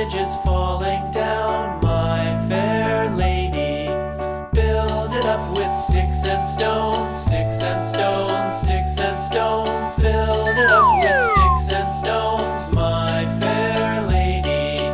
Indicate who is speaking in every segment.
Speaker 1: Ridge is falling down, my fair lady. Build it up with sticks and stones, sticks and stones, sticks and stones. Build it up with sticks and stones, my fair lady.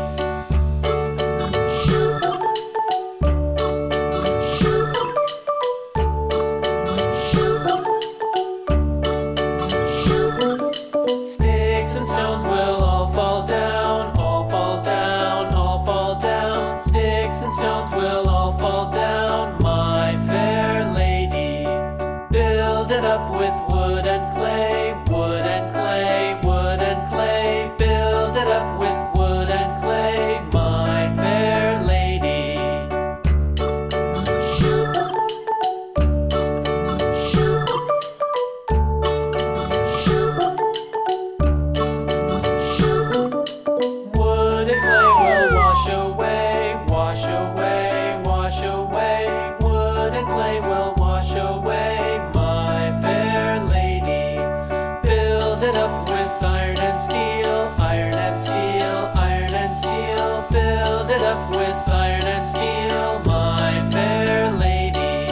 Speaker 1: Sticks and stones will all fall down, all fall down, all fall down. Sticks and stones will all fall down, my fair lady. Build it up with wood and clay, wood and clay, wood and clay. Build it up with wood and clay, my fair lady. Wood and clay will wash away, wash away, wash away. Wood and clay will wash away, my fair lady. Build it up with iron and steel, iron and steel, iron and steel. Build it up with iron and steel, my fair lady.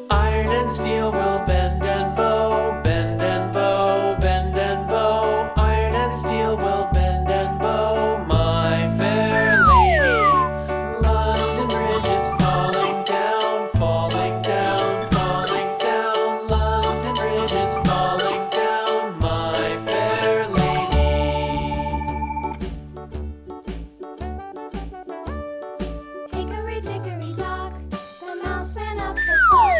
Speaker 1: Iron and steel will bend and bow, bend and bow, bend and bow. Iron and steel will bend and bow, my fair lady. London Bridge is falling down, falling down, falling down. London Bridge is falling down, my fair lady.
Speaker 2: Hickory dickory dock, the mouse ran up the clock.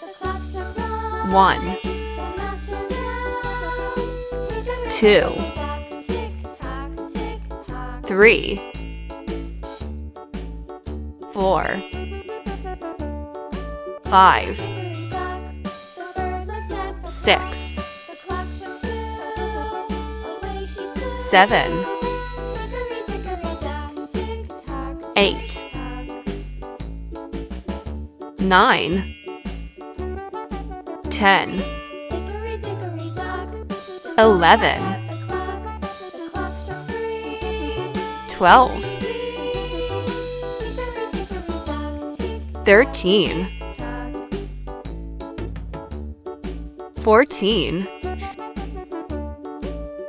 Speaker 2: The clock struck one.
Speaker 3: 1,
Speaker 2: The mouse ran down. Hickory
Speaker 3: 2,
Speaker 2: dickory dock, tick tock, tick tock.
Speaker 3: 3, 4, 5,
Speaker 2: Hickory dock, the bird looked at the
Speaker 3: 6,
Speaker 2: clock. The clock struck two. Away she flew.
Speaker 3: 7,
Speaker 2: Hickory dickory dock, tick tock,
Speaker 3: 8,
Speaker 2: tick tock.
Speaker 3: 9, 10,
Speaker 2: Hickory dickory dock, the bird
Speaker 3: 11,
Speaker 2: looked at the clock. The clock struck three.
Speaker 3: 12,
Speaker 2: Hickory dickory dock, tick
Speaker 3: 13,
Speaker 2: tock.
Speaker 3: 14,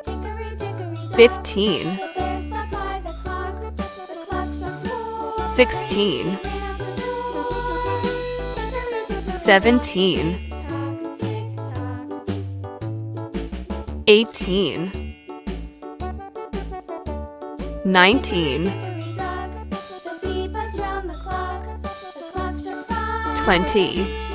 Speaker 2: Hickory dickory dock,
Speaker 3: 15,
Speaker 2: the bear sat by the clock. The clock struck four.
Speaker 3: 16,
Speaker 2: Ran out the door. Hickory dickory
Speaker 3: 17,
Speaker 2: dock, tick tock.
Speaker 3: 18, 19,
Speaker 2: Hickory dock, the bee buzzed round the clock. The clock struck five.
Speaker 3: 20,